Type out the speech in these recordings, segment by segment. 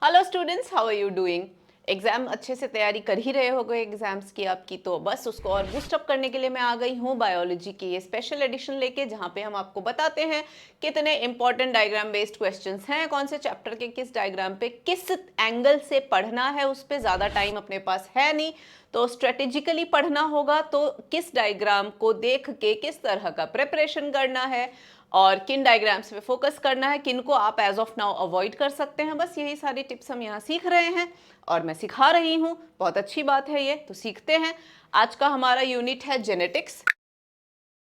Hello students, how are you doing. Exam अच्छे से तैयारी कर ही रहे होगे एग्जाम्स की आपकी, तो बस उसको और बूस्ट अप करने के लिए मैं आ गई हूँ बायोलॉजी की ये स्पेशल एडिशन लेके, जहाँ पे हम आपको बताते हैं कितने इंपॉर्टेंट डायग्राम बेस्ड क्वेश्चंस हैं, कौन से चैप्टर के किस डायग्राम पे किस एंगल से पढ़ना है। उस पर ज़्यादा टाइम अपने पास है नहीं, तो स्ट्रेटेजिकली पढ़ना होगा, तो किस डायग्राम को देख के किस तरह का प्रिपरेशन करना है और किन डायग्राम्स पे फोकस करना है, किन को आप एज ऑफ नाउ अवॉइड कर सकते हैं। बस यही सारी टिप्स हम यहाँ सीख रहे हैं और मैं सिखा रही हूँ। बहुत अच्छी बात है ये, तो सीखते हैं। आज का हमारा यूनिट है जेनेटिक्स।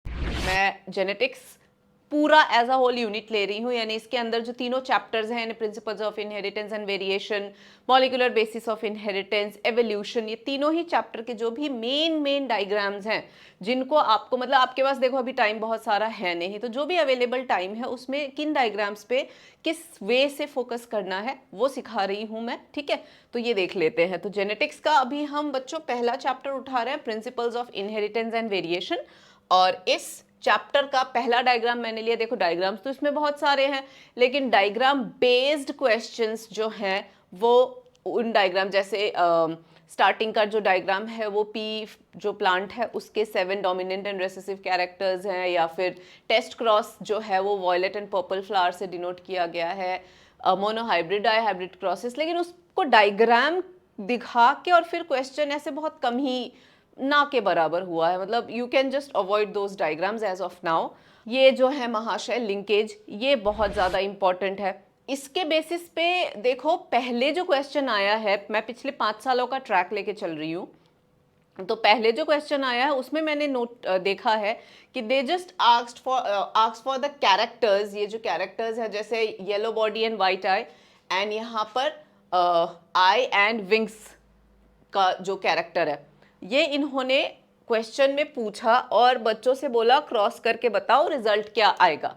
मैं जेनेटिक्स पूरा एज अ होल यूनिट ले रही हूँ, यानी इसके अंदर जो तीनों चैप्टर्स हैं, principles of inheritance and variation, molecular basis of inheritance, evolution, ये तीनों ही चैप्टर के जो भी मेन डायग्राम्स हैं, जिनको आपको मतलब आपके पास देखो अभी टाइम बहुत सारा है नहीं, तो जो भी अवेलेबल टाइम है उसमें किन डायग्राम्स पे किस वे से फोकस करना है वो सिखा रही हूँ मैं। ठीक है, तो ये देख लेते हैं। तो जेनेटिक्स का अभी हम बच्चों पहला चैप्टर उठा रहे हैं, principles of inheritance and variation, और इस चैप्टर का पहला डायग्राम मैंने लिया। देखो डायग्राम्स तो इसमें बहुत सारे हैं, लेकिन डायग्राम बेस्ड क्वेश्चंस जो हैं वो उन डायग्राम जैसे स्टार्टिंग का जो डायग्राम है वो पी जो प्लांट है उसके 7 डोमिनेंट एंड रेसेसिव कैरेक्टर्स हैं, या फिर टेस्ट क्रॉस जो है वो वॉयलेट एंड पर्पल फ्लावर से डिनोट किया गया है, मोनोहाइब्रिड डाईहाइब्रिड क्रॉसेस, लेकिन उसको डायग्राम दिखा के और फिर क्वेश्चन ऐसे बहुत कम ही ना के बराबर हुआ है। मतलब you can just avoid those diagrams as of now. ये जो है महाशय लिंकेज, ये बहुत ज़्यादा इंपॉर्टेंट है। इसके बेसिस पे देखो पहले जो क्वेश्चन आया है, मैं पिछले 5 सालों का ट्रैक लेके चल रही हूँ, तो पहले जो क्वेश्चन आया है उसमें मैंने नोट देखा है कि they just asked for the characters. ये जो कैरेक्टर्स है जैसे yellow body and white I, and यहाँ पर आई एंड विंग्स का जो कैरेक्टर है, ये इन्होंने क्वेश्चन में पूछा और बच्चों से बोला क्रॉस करके बताओ रिजल्ट क्या आएगा।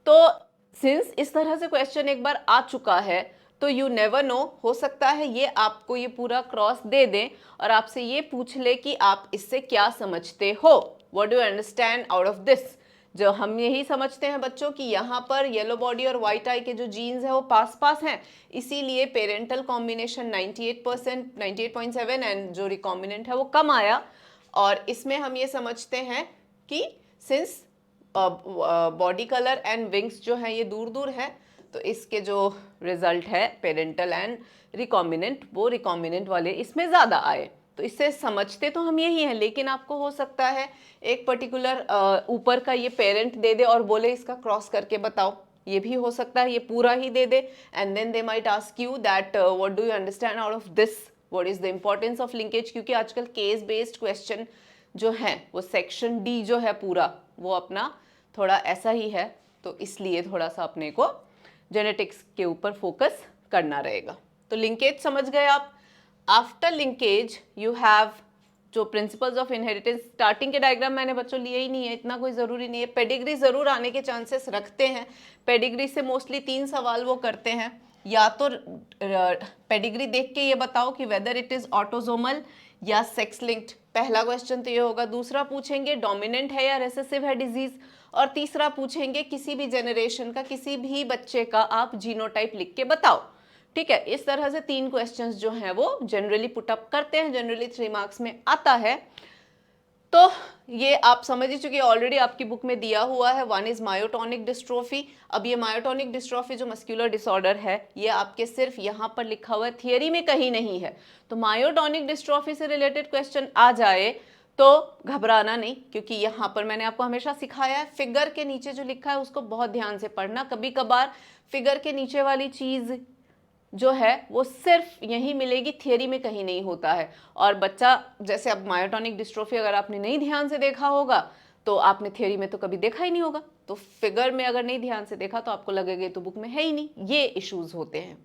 तो सिंस इस तरह से क्वेश्चन एक बार आ चुका है, तो यू नेवर नो, हो सकता है ये आपको ये पूरा क्रॉस दे दें और आपसे ये पूछ ले कि आप इससे क्या समझते हो, what do you understand out of this. जो हम यही समझते हैं बच्चों कि यहाँ पर येलो बॉडी और वाइट आई के जो जीन्स है वो पास पास हैं, इसीलिए पेरेंटल कॉम्बिनेशन 98%, 98.7, एंड जो रिकॉम्बिनेंट है वो कम आया। और इसमें हम ये समझते हैं कि since body colour and wings जो है ये दूर दूर है, तो इसके जो रिजल्ट है पेरेंटल एंड रिकॉम्बिनेंट, वो रिकॉम्बिनेंट वाले इसमें ज़्यादा आए। तो इससे समझते तो हम यही हैं, लेकिन आपको हो सकता है एक पर्टिकुलर ऊपर का ये पेरेंट दे दे और बोले इसका क्रॉस करके बताओ, ये भी हो सकता है ये पूरा ही दे दे, and then they might ask you that what do you understand out of this, what is the importance of linkage. क्योंकि आजकल केस बेस्ड क्वेश्चन जो है वो सेक्शन डी जो है पूरा वो अपना थोड़ा ऐसा ही है, तो इसलिए थोड़ा सा अपने को जेनेटिक्स के ऊपर फोकस करना रहेगा। तो लिंकेज समझ गए आप। आफ्टर लिंकेज यू हैव जो प्रिंसिपल्स ऑफ इनहेरिटेंस। स्टार्टिंग के डायग्राम मैंने बच्चों लिए ही नहीं है, इतना कोई ज़रूरी नहीं है। पेडिग्री ज़रूर आने के चांसेस रखते हैं। पेडिग्री से मोस्टली 3 सवाल वो करते हैं, या तो पेडिग्री देख के ये बताओ कि वेदर इट इज़ ऑटोजोमल या सेक्स लिंक्ड, पहला क्वेश्चन तो ये होगा। दूसरा पूछेंगे डोमिनेंट है या रेसेसिव है डिजीज, और तीसरा पूछेंगे किसी भी जेनरेशन का किसी भी बच्चे का आप जीनोटाइप लिख के बताओ। ठीक है, इस तरह से 3 क्वेश्चंस जो हैं वो जनरली पुट अप करते हैं, जनरली 3 मार्क्स में आता है। तो ये आप समझ ही चुके, ऑलरेडी आपकी बुक में दिया हुआ है। One is myotonic dystrophy. अब ये मायोटोनिक डिस्ट्रोफी जो मस्कुलर डिसऑर्डर है, ये आपके सिर्फ यहाँ पर लिखा हुआ है, थियरी में कहीं नहीं है। तो मायोटोनिक डिस्ट्रोफी से रिलेटेड क्वेश्चन आ जाए तो घबराना नहीं, क्योंकि यहाँ पर मैंने आपको हमेशा सिखाया है फिगर के नीचे जो लिखा है उसको बहुत ध्यान से पढ़ना। कभी कभार फिगर के नीचे वाली चीज जो है वो सिर्फ यही मिलेगी, थियरी में कहीं नहीं होता है। और बच्चा जैसे अब मायोटोनिक डिस्ट्रोफी अगर आपने नहीं ध्यान से देखा होगा तो आपने थियरी में तो कभी देखा ही नहीं होगा, तो फिगर में अगर नहीं ध्यान से देखा तो आपको लगेगा तो बुक में है ही नहीं। ये इश्यूज होते हैं,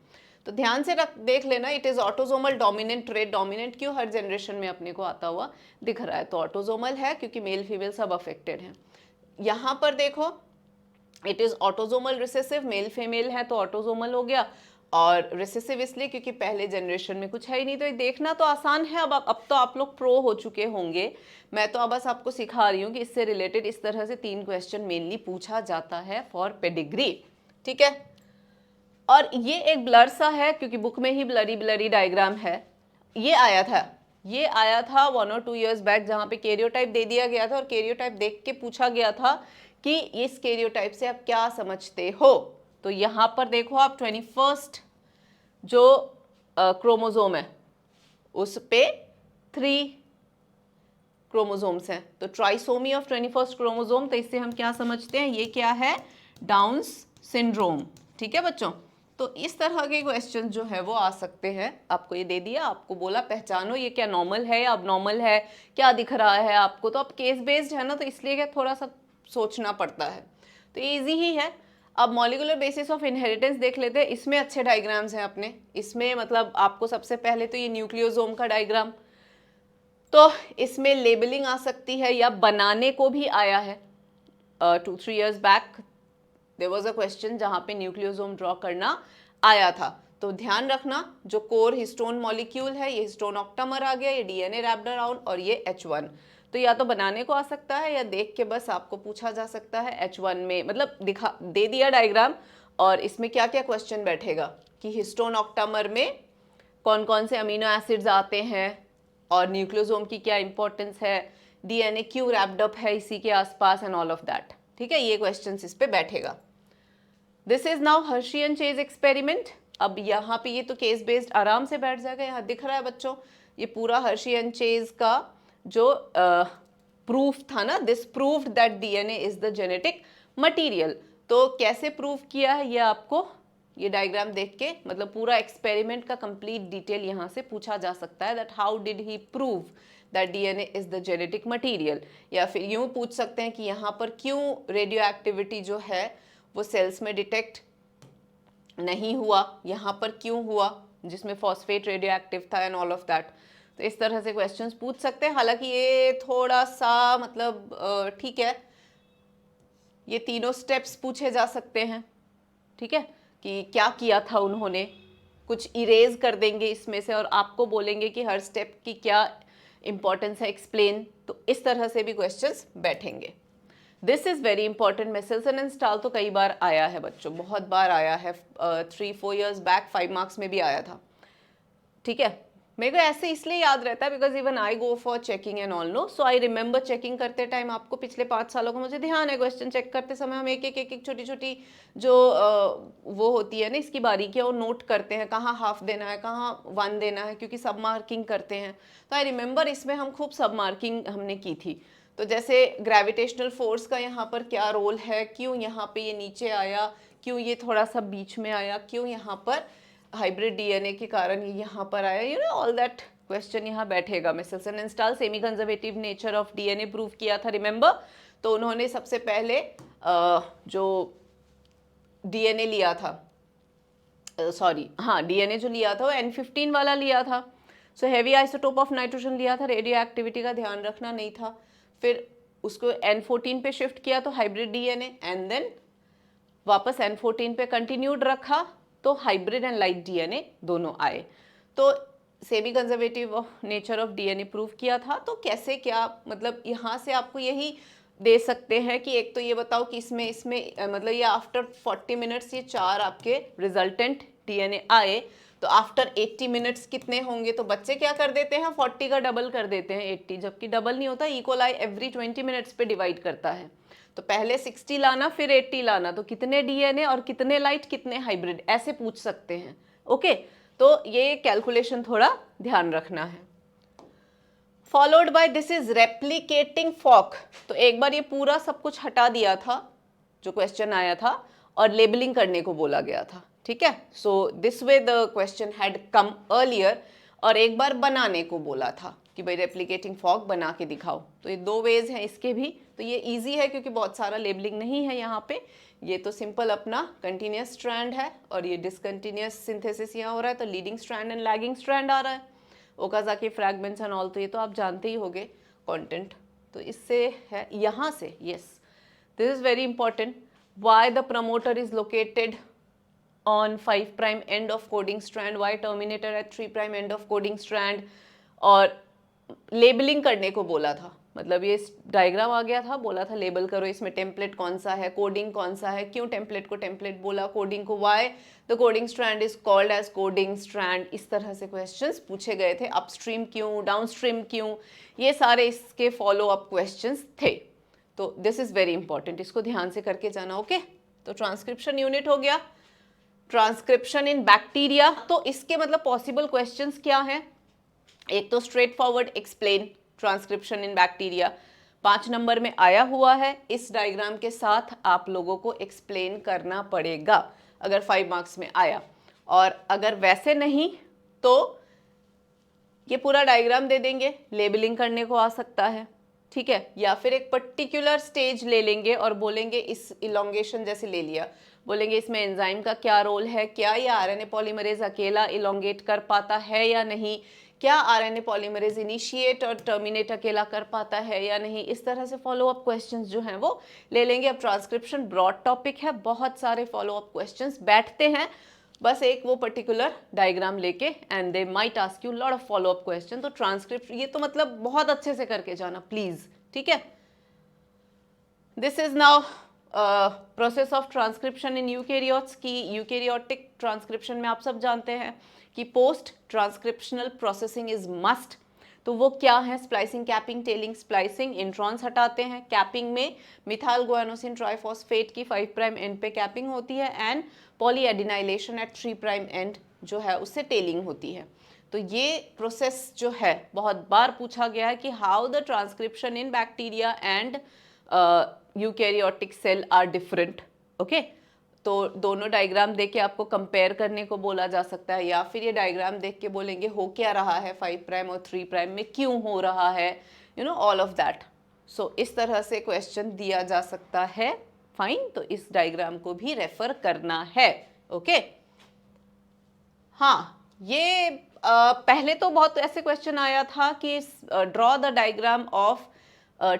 तो ध्यान से देख लेना। It is autosomal dominant trait. Dominant क्यों, हर जनरेशन में अपने को आता हुआ दिख रहा है, तो ऑटोजोमल है क्योंकि मेल फीमेल सब अफेक्टेड हैं। यहाँ पर देखो it is autosomal recessive, male female है तो ऑटोजोमल हो गया, और रिसेसिव इसलिए क्योंकि पहले जनरेशन में कुछ है ही नहीं। तो ये देखना तो आसान है। अब तो आप लोग प्रो हो चुके होंगे, मैं तो अब बस आपको सिखा रही हूँ कि इससे रिलेटेड इस तरह से 3 क्वेश्चन मेनली पूछा जाता है फॉर पेडिग्री। ठीक है, और ये एक ब्लर सा है क्योंकि बुक में ही ब्लरी ब्लरी डायग्राम है। ये आया था 1 और 2 इयर्स बैक, जहाँ पे कैरियोटाइप दे दिया गया था और कैरियोटाइप देख के पूछा गया था कि इस कैरियोटाइप से आप क्या समझते हो। तो यहाँ पर देखो आप 21st जो क्रोमोसोम है उस पे 3 क्रोमोसोम्स हैं, तो ट्राइसोमी ऑफ 21st क्रोमोसोम, तो इससे हम क्या समझते हैं, ये क्या है, डाउन्स सिंड्रोम। ठीक है बच्चों, तो इस तरह के क्वेश्चन जो है वो आ सकते हैं। आपको ये दे दिया, आपको बोला पहचानो ये क्या नॉर्मल है या अबनॉर्मल है, क्या दिख रहा है आपको, तो अब केस बेस्ड है ना, तो इसलिए क्या थोड़ा सा सोचना पड़ता है, तो ये ईजी ही है। अब मॉलिक्यूलर बेसिस ऑफ इनहेरिटेंस देख लेते हैं। इसमें अच्छे डायग्राम्स हैं अपने, इसमें मतलब आपको सबसे पहले तो ये न्यूक्लियोसोम का डायग्राम, तो इसमें लेबलिंग आ सकती है या बनाने को भी आया है। 2-3 years back there was a question जहां पे न्यूक्लियोसोम ड्रॉ करना आया था, तो ध्यान रखना जो कोर हिस्टोन मॉलिक्यूल है, ये हिस्टोन ऑक्टामर आ गया, ये डीएनए रैप्ड अराउंड, और ये H1, तो या तो बनाने को आ सकता है या देख के बस आपको पूछा जा सकता है H1 में, मतलब दिखा दे दिया डायग्राम और इसमें क्या क्या क्वेश्चन बैठेगा कि हिस्टोन ऑक्टामर में कौन कौन से अमीनो एसिड्स आते हैं और न्यूक्लियोसोम की क्या इंपॉर्टेंस है, डीएनए क्यों रैप्ड अप है इसी के आसपास एंड ऑल ऑफ दैट। ठीक है, ये क्वेश्चंस इस पे बैठेगा। This is now Hershey and chase experiment. अब यहाँ पे ये तो केस बेस्ड आराम से बैठ जाएगा, यहाँ दिख रहा है बच्चों ये पूरा हर्शी एंड चेज का जो प्रूफ था ना, this proved that DNA is the genetic material. तो कैसे प्रूव किया है ये आपको ये डायग्राम देख के, मतलब पूरा एक्सपेरिमेंट का कंप्लीट डिटेल यहाँ से पूछा जा सकता है, that how did he prove that DNA is the genetic material. या फिर यूं पूछ सकते हैं कि यहाँ पर क्यों रेडियो एक्टिविटी जो है वो सेल्स में डिटेक्ट नहीं हुआ, यहाँ पर क्यों हुआ जिसमें फॉस्फेट रेडियो एक्टिव था एंड ऑल ऑफ दैट। तो इस तरह से क्वेश्चंस पूछ सकते हैं। हालांकि ये थोड़ा सा मतलब ठीक है, ये तीनों स्टेप्स पूछे जा सकते हैं। ठीक है, कि क्या किया था उन्होंने, कुछ इरेज कर देंगे इसमें से और आपको बोलेंगे कि हर स्टेप की क्या इंपॉर्टेंस है, एक्सप्लेन, तो इस तरह से भी क्वेश्चंस बैठेंगे। This is very important. Meselson and stall तो कई बार आया है बच्चों, बहुत बार आया है, 3-4 इयर्स बैक 5 मार्क्स में भी आया था। ठीक है, मेरे को ऐसे इसलिए याद रहता है because even I go for checking and all know, so I remember checking करते टाइम, आपको पिछले 5 सालों का मुझे ध्यान है, क्वेश्चन चेक करते समय हम एक एक छोटी छोटी जो वो होती है ना इसकी बारीकियाँ वो नोट करते हैं, कहाँ हाफ देना है, कहाँ 1 देना है, क्योंकि सब मार्किंग करते हैं। तो आई रिमेंबर इसमें हम खूब सब मार्किंग हमने की थी। तो जैसे ग्रेविटेशनल फोर्स का यहाँ पर क्या रोल है, क्यों यहाँ पे ये नीचे आया, क्यों ये थोड़ा सा बीच में आया, क्यों यहाँ पर हाइब्रिड डीएनए के कारण ये यहाँ पर आया, you know all that question यहाँ बैठेगा। Meselson and stall semi conservative nature of DNA prove किया था, रिमेंबर। तो उन्होंने सबसे पहले जो डीएनए लिया था, सॉरी हाँ डीएनए जो लिया था वो N15 वाला लिया था, so heavy isotope of nitrogen लिया था, रेडियो एक्टिविटी का ध्यान रखना नहीं था। फिर उसको N14 पे शिफ्ट किया तो हाइब्रिड डीएनए, एंड देन वापस N14 पे कंटिन्यूड रखा तो हाइब्रिड एंड लाइट डीएनए दोनों आए। तो semi conservative nature of DNA prove किया था। तो कैसे क्या, मतलब यहाँ से आपको यही दे सकते हैं कि एक तो ये बताओ कि इसमें मतलब ये आफ्टर 40 मिनट्स ये 4 आपके रिजल्टेंट डीएनए आए, तो आफ्टर 80 मिनट्स कितने होंगे, तो बच्चे क्या कर देते हैं 40 का डबल कर देते हैं 80, जबकि डबल नहीं होता, इक्वलाई एवरी 20 मिनट्स पे डिवाइड करता है। तो पहले 60 लाना फिर 80 लाना, तो कितने डीएनए और कितने लाइट कितने हाइब्रिड, ऐसे पूछ सकते हैं। ओके, तो ये कैलकुलेशन थोड़ा ध्यान रखना है। Followed by this is replicating fork. तो एक बार ये पूरा सब कुछ हटा दिया था जो क्वेश्चन आया था और लेबलिंग करने को बोला गया था। ठीक है, so this way the question had come earlier, और एक बार बनाने को बोला था कि भाई रेप्लिकेटिंग फॉक बना के दिखाओ। तो ये 2 वेज हैं इसके भी। तो ये इजी है क्योंकि बहुत सारा लेबलिंग नहीं है यहाँ पे, ये तो सिंपल अपना कंटिन्यूस स्ट्रैंड है और ये डिसकंटिन्यूस सिंथेसिस यहाँ हो रहा है, तो leading strand and lagging strand आ रहा है, ओकाज़ाकी फ्रैगमेंट्स एंड ऑल, तो ये तो आप जानते ही होंगे कंटेंट। तो इससे है यहाँ से, yes this is very important, why the promoter is located on 5' end of coding strand, y terminator at 3' end of coding strand, और लेबलिंग करने को बोला था। मतलब ये डायग्राम आ गया था, बोला था लेबल करो इसमें टेम्पलेट कौन सा है, कोडिंग कौन सा है, क्यों टेम्पलेट को टेम्पलेट बोला, कोडिंग को why the coding strand is called as coding strand, इस तरह से क्वेश्चंस पूछे गए थे। अपस्ट्रीम क्यों, डाउनस्ट्रीम क्यों, ये सारे इसके फॉलो अप क्वेश्चंस थे। तो दिस इज वेरी इंपॉर्टेंट, इसको ध्यान से करके जाना। ओके, तो ट्रांसक्रिप्शन यूनिट हो गया। ट्रांसक्रिप्शन इन बैक्टीरिया, तो इसके मतलब पॉसिबल क्वेश्चंस क्या हैं? एक तो straight forward explain transcription in bacteria, 5 number में आया हुआ है। इस डायग्राम के साथ आप लोगों को एक्सप्लेन करना पड़ेगा अगर 5 मार्क्स में आया, और अगर वैसे नहीं तो ये पूरा डायग्राम दे देंगे, लेबलिंग करने को आ सकता है, ठीक है, या फिर एक पर्टिकुलर स्टेज ले लेंगे और बोलेंगे इस इलोंगेशन जैसे ले लिया, बोलेंगे इसमें एंजाइम का क्या रोल है, क्या ये आरएनए पॉलीमरेज अकेला इलोंगेट कर पाता है या नहीं, क्या आरएनए पॉलीमरेज इनिशिएट और टर्मिनेट अकेला कर पाता है या नहीं, इस तरह से फॉलो अप क्वेश्चंस जो हैं वो ले लेंगे। अब ट्रांसक्रिप्शन ब्रॉड टॉपिक है, बहुत सारे फॉलो अप क्वेश्चंस बैठते हैं, बस एक वो पर्टिकुलर डायग्राम लेके and they might ask you lot of follow up question. तो ट्रांसक्रिप्ट ये तो मतलब बहुत अच्छे से करके जाना प्लीज, ठीक है। This is now process of transcription in eukaryotes की। यूकेरियोटिक ट्रांसक्रिप्शन में आप सब जानते हैं कि post transcriptional processing is must. तो वो क्या है? Splicing, capping, telling, splicing. Introns हटाते हैं। कैपिंग में मिथाइल गुआनोसिन ट्राइफॉस्फेट की 5 प्राइम एंड पे कैपिंग होती है एंड पॉलीएडिनाइलेशन एट 3 प्राइम एंड जो है उससे टेलिंग होती है। तो ये प्रोसेस जो है बहुत बार पूछा गया है कि how the transcription in bacteria and eukaryotic cell are different. Okay, तो दोनों डायग्राम देख के आपको कंपेयर करने को बोला जा सकता है, या फिर ये डायग्राम देख के बोलेंगे हो क्या रहा है 5 प्राइम और 3 प्राइम में, क्यों हो रहा है, you know all of that. So इस तरह से क्वेश्चन दिया जा सकता है। फाइन, तो इस डायग्राम को भी रेफर करना है। ओके, हाँ, ये पहले तो बहुत ऐसे क्वेश्चन आया था कि draw the diagram of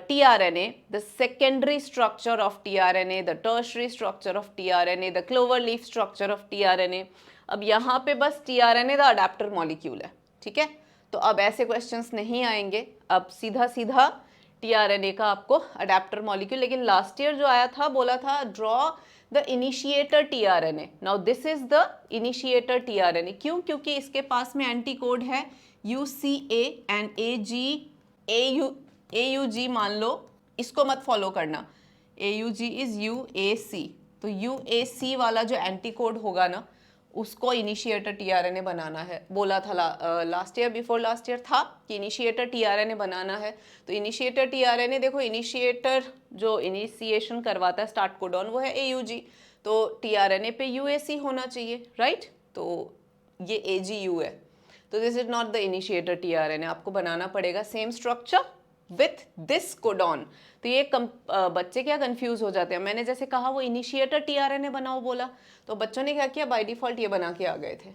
tRNA, the secondary structure of tRNA, the tertiary structure of tRNA, the clover leaf structure of tRNA। अब यहाँ पे बस tRNA द अडेप्टर मॉलिक्यूल है, ठीक है। तो अब ऐसे क्वेश्चंस नहीं आएंगे, अब सीधा सीधा tRNA का आपको अडेप्टर मॉलिक्यूल। लेकिन लास्ट ईयर जो आया था बोला था draw the initiator tRNA। Now this is the initiator tRNA। क्यों? क्योंकि इसके पास में एंटी कोड है UCA एंड AUG मान लो, इसको मत फॉलो करना, AUG इज UAC। तो UAC वाला जो एंटी कोड होगा ना, उसको इनिशिएटर tRNA बनाना है। बोला था last year, before last year था कि इनिशिएटर tRNA बनाना है। तो इनिशिएटर tRNA देखो, इनिशिएटर जो इनिशिएशन करवाता है स्टार्ट कोडॉन वो है AUG, तो tRNA पे UAC होना चाहिए, राइट। तो ये AGU है, तो this is not the initiator tRNA। आपको बनाना पड़ेगा same structure with this codon. तो ये बच्चे क्या कंफ्यूज हो जाते हैं। मैंने जैसे कहा वो इनिशिएटर tRNA बनाओ बोला, तो बच्चों ने क्या किया, बाय डिफॉल्ट ये बना के आ गए थे,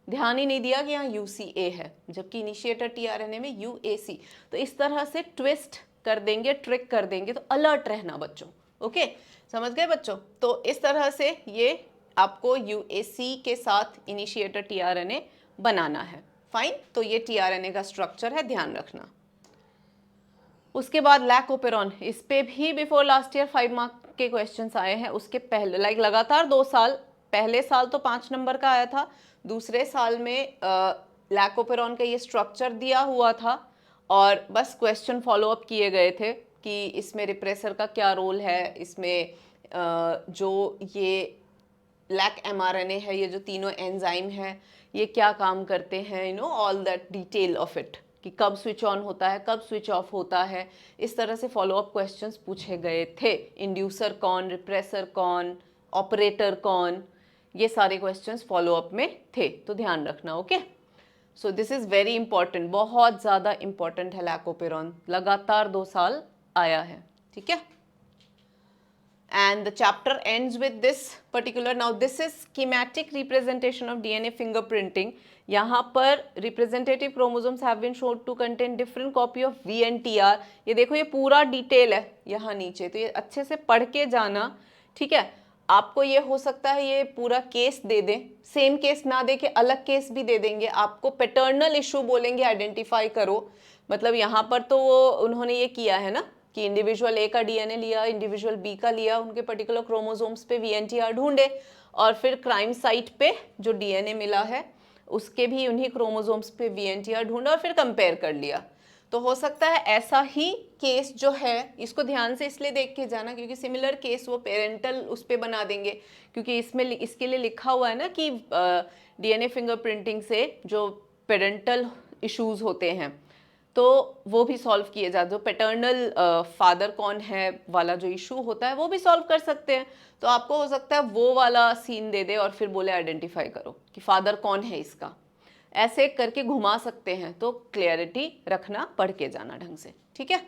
ध्यान ही नहीं दिया कि यहाँ UCA है, जबकि इनिशिएटर tRNA में UAC। तो इस तरह से ट्विस्ट कर देंगे, ट्रिक कर देंगे, तो अलर्ट रहना बच्चों। ओके, समझ गए बच्चों? तो इस तरह से ये आपको UAC के साथ इनिशिएटर tRNA बनाना है। फाइन, तो ये tRNA का स्ट्रक्चर है, ध्यान रखना। उसके बाद लैकोपेरॉन, इस पे भी बिफोर लास्ट ईयर 5 मार्क के क्वेश्चंस आए हैं। उसके पहले लगातार 2 साल, पहले साल तो 5 नंबर का आया था, दूसरे साल में लैकोपेरॉन का ये स्ट्रक्चर दिया हुआ था और बस क्वेश्चन फॉलो अप किए गए थे कि इसमें रिप्रेसर का क्या रोल है, इसमें जो ये लैक mRNA है, ये जो तीनों एंजाइम है, ये क्या काम करते हैं, you know all that detail of it, कि कब स्विच ऑन होता है, कब स्विच ऑफ होता है, इस तरह से फॉलो अप क्वेश्चंस पूछे गए थे। इंड्यूसर कौन, रिप्रेसर कौन, ऑपरेटर कौन, ये सारे क्वेश्चंस फॉलो अप में थे, तो ध्यान रखना। Okay, so this is very important, बहुत ज़्यादा इंपॉर्टेंट है लैकोपेरॉन, लगातार 2 साल आया है, ठीक है। And the chapter ends with this particular, now this is schematic representation of DNA fingerprinting। यहाँ पर representative chromosomes have been shown to contain different copy of VNTR। ये देखो, ये पूरा डिटेल है यहाँ नीचे, तो ये अच्छे से पढ़ के जाना, ठीक है। आपको ये हो सकता है ये पूरा केस दे दें, सेम केस ना दे के अलग केस भी दे देंगे आपको, पैटर्नल इशू बोलेंगे आइडेंटिफाई करो, मतलब यहाँ पर तो वो उन्होंने ये किया है ना कि इंडिविजुअल ए का डीएनए लिया, इंडिविजुअल बी का लिया, उनके पर्टिकुलर क्रोमोसोम्स पे वीएनटीआर ढूंढे और फिर क्राइम साइट पे जो डीएनए मिला है उसके भी उन्हीं क्रोमोसोम्स पे वीएनटीआर ढूंढा और फिर कंपेयर कर लिया। तो हो सकता है ऐसा ही केस जो है, इसको ध्यान से इसलिए देख के जाना क्योंकि सिमिलर केस वो पेरेंटल उस पे बना देंगे, क्योंकि इसमें इसके लिए लिखा हुआ है ना कि डीएनए फिंगरप्रिंटिंग से जो पेरेंटल इश्यूज होते हैं तो वो भी सॉल्व किए जाते, जो पैटर्नल फादर कौन है वाला जो इशू होता है वो भी सॉल्व कर सकते हैं। तो आपको हो सकता है वो वाला सीन दे दे और फिर बोले आइडेंटिफाई करो कि फादर कौन है इसका, ऐसे करके घुमा सकते हैं। तो क्लियरिटी रखना, पढ़ के जाना ढंग से, ठीक है।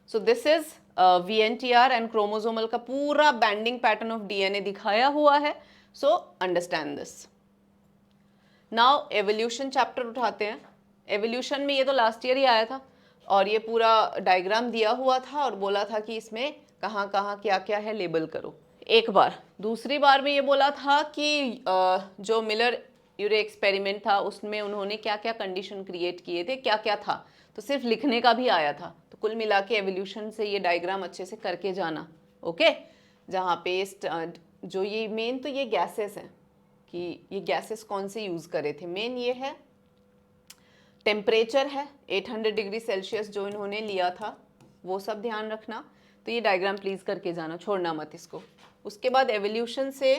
So this is VNTR and chromosomal का पूरा बैंडिंग पैटर्न ऑफ डीएनए दिखाया हुआ है। So understand this. Now evolution chapter उठाते हैं। एवोल्यूशन में ये तो लास्ट ईयर ही आया था और ये पूरा डायग्राम दिया हुआ था और बोला था कि इसमें कहाँ कहाँ क्या क्या है लेबल करो एक बार। दूसरी बार में ये बोला था कि जो मिलर यूरे एक्सपेरिमेंट था उसमें उन्होंने क्या क्या कंडीशन क्रिएट किए थे, क्या क्या था, तो सिर्फ लिखने का भी आया था। तो कुल मिला के एवोल्यूशन से ये डायग्राम अच्छे से करके जाना, ओके। जहाँ पे जो ये मेन तो ये गैसेस हैं कि ये गैसेस कौन से यूज़ करे थे, मेन ये है टेम्परेचर है 800 डिग्री सेल्सियस जो इन्होंने लिया था, वो सब ध्यान रखना। तो ये डायग्राम प्लीज़ करके जाना, छोड़ना मत इसको। उसके बाद एवोल्यूशन से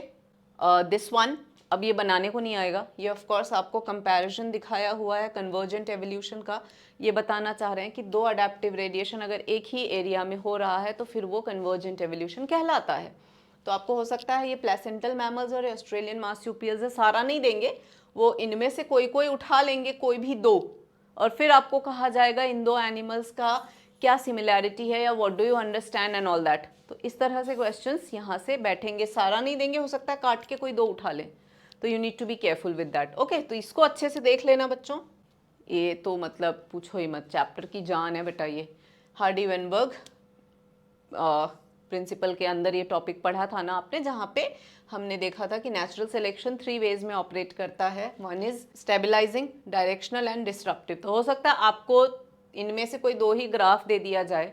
दिस वन, अब ये बनाने को नहीं आएगा, ये ऑफ कोर्स आपको कंपैरिजन दिखाया हुआ है कन्वर्जेंट एवोल्यूशन का। ये बताना चाह रहे हैं कि दो अडेप्टिव रेडिएशन अगर एक ही एरिया में हो रहा है तो फिर वो कन्वर्जेंट एवोल्यूशन कहलाता है। तो आपको हो सकता है ये प्लेसेंटल मैमल्स और ऑस्ट्रेलियन मार्supials है, सारा नहीं देंगे, वो इनमें से कोई कोई उठा लेंगे, कोई भी दो, और फिर आपको कहा जाएगा इन दो एनिमल्स का क्या सिमिलैरिटी है या what do you understand and all that. तो इस तरह से क्वेश्चंस यहाँ से बैठेंगे, सारा नहीं देंगे, हो सकता है काट के कोई दो उठा ले, तो you need to be careful with that, okay. तो इसको अच्छे से देख लेना बच्चों, ये तो मतलब पूछो ही मत, चैप्टर की जान है बेटा ये। हार्डी वेनबर्ग प्रिंसिपल के अंदर ये टॉपिक पढ़ा था ना आपने, जहाँ पे हमने देखा था कि नेचुरल सिलेक्शन 3 वेज में ऑपरेट करता है। One is stabilising, directional and disruptive. तो हो सकता है आपको इनमें से कोई दो ही ग्राफ दे दिया जाए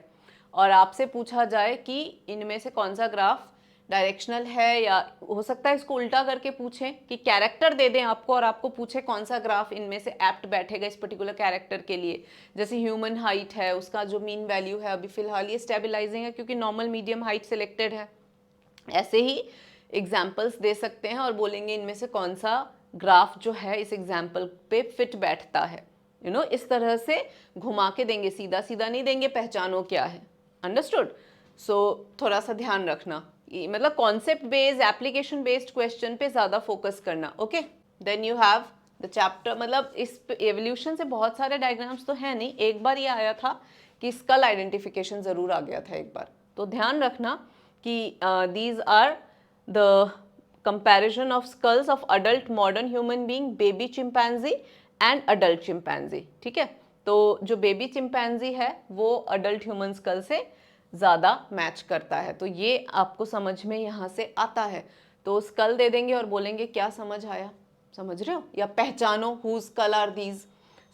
और आपसे पूछा जाए कि इनमें से कौन सा ग्राफ डायरेक्शनल है, या हो सकता है इसको उल्टा करके पूछें कि कैरेक्टर दे दें आपको और आपको पूछे कौन सा ग्राफ इनमें से एप्ट बैठेगा इस पर्टिकुलर कैरेक्टर के लिए। जैसे ह्यूमन हाइट है, उसका जो मीन वैल्यू है अभी फिलहाल ये स्टेबलाइजिंग है क्योंकि नॉर्मल मीडियम हाइट सिलेक्टेड है। ऐसे ही एग्जाम्पल्स दे सकते हैं और बोलेंगे इनमें से कौन सा ग्राफ जो है इस एग्जाम्पल पे फिट बैठता है, यू नो, इस तरह से घुमा के देंगे, सीधा सीधा नहीं देंगे, पहचानो क्या है, अंडरस्टूड। सो थोड़ा सा ध्यान रखना, मतलब concept based application based question पे ज़्यादा फोकस करना, okay. Then you have the chapter, मतलब इस एवोल्यूशन से बहुत सारे डायग्राम्स तो है नहीं, एक बार ये आया था कि स्कल आइडेंटिफिकेशन ज़रूर आ गया था एक बार, तो ध्यान रखना कि these are the comparison of skulls of adult modern human being, baby chimpanzee and adult chimpanzee, ठीक है। तो जो बेबी चिंपैंजी है वो अडल्ट ह्यूमन स्कल से ज़्यादा मैच करता है, तो ये आपको समझ में यहाँ से आता है। तो स्कल दे देंगे और बोलेंगे क्या समझ आया, समझ रहे हो, या पहचानो हु स्कल आर दीज,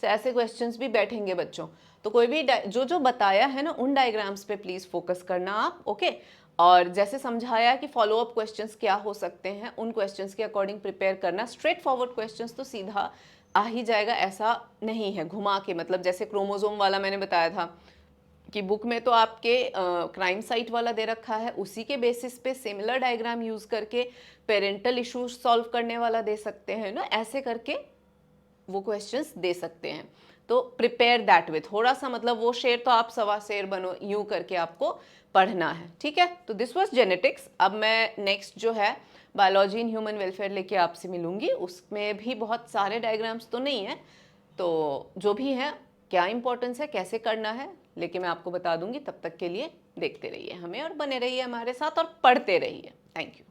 से ऐसे क्वेश्चंस भी बैठेंगे बच्चों। तो कोई भी जो जो बताया है ना उन डायग्राम्स पे प्लीज़ फोकस करना आप, ओके। और जैसे समझाया कि फॉलो अप क्वेश्चंस क्या हो सकते हैं, उन क्वेश्चंस के अकॉर्डिंग प्रिपेयर करना। स्ट्रेट फॉरवर्ड क्वेश्चंस तो सीधा आ ही जाएगा, ऐसा नहीं है घुमा के, मतलब जैसे क्रोमोसोम वाला मैंने बताया था कि बुक में तो आपके क्राइम साइट वाला दे रखा है, उसी के बेसिस पे सिमिलर डायग्राम यूज करके पेरेंटल इशूज सॉल्व करने वाला दे सकते हैं ना, ऐसे करके वो क्वेश्चंस दे सकते हैं। तो प्रिपेयर दैट वे, थोड़ा सा मतलब वो शेर तो आप सवा शेर बनो, यूं करके आपको पढ़ना है, ठीक है। तो दिस वाज जेनेटिक्स। अब मैं नेक्स्ट जो है बायोलॉजी इन ह्यूमन वेलफेयर लेके आपसे मिलूंगी, उसमें भी बहुत सारे डायग्राम्स तो नहीं है, तो जो भी है क्या इंपॉर्टेंस है, कैसे करना है, लेकिन मैं आपको बता दूंगी। तब तक के लिए देखते रहिए हमें और बने रहिए हमारे साथ और पढ़ते रहिए। Thank you.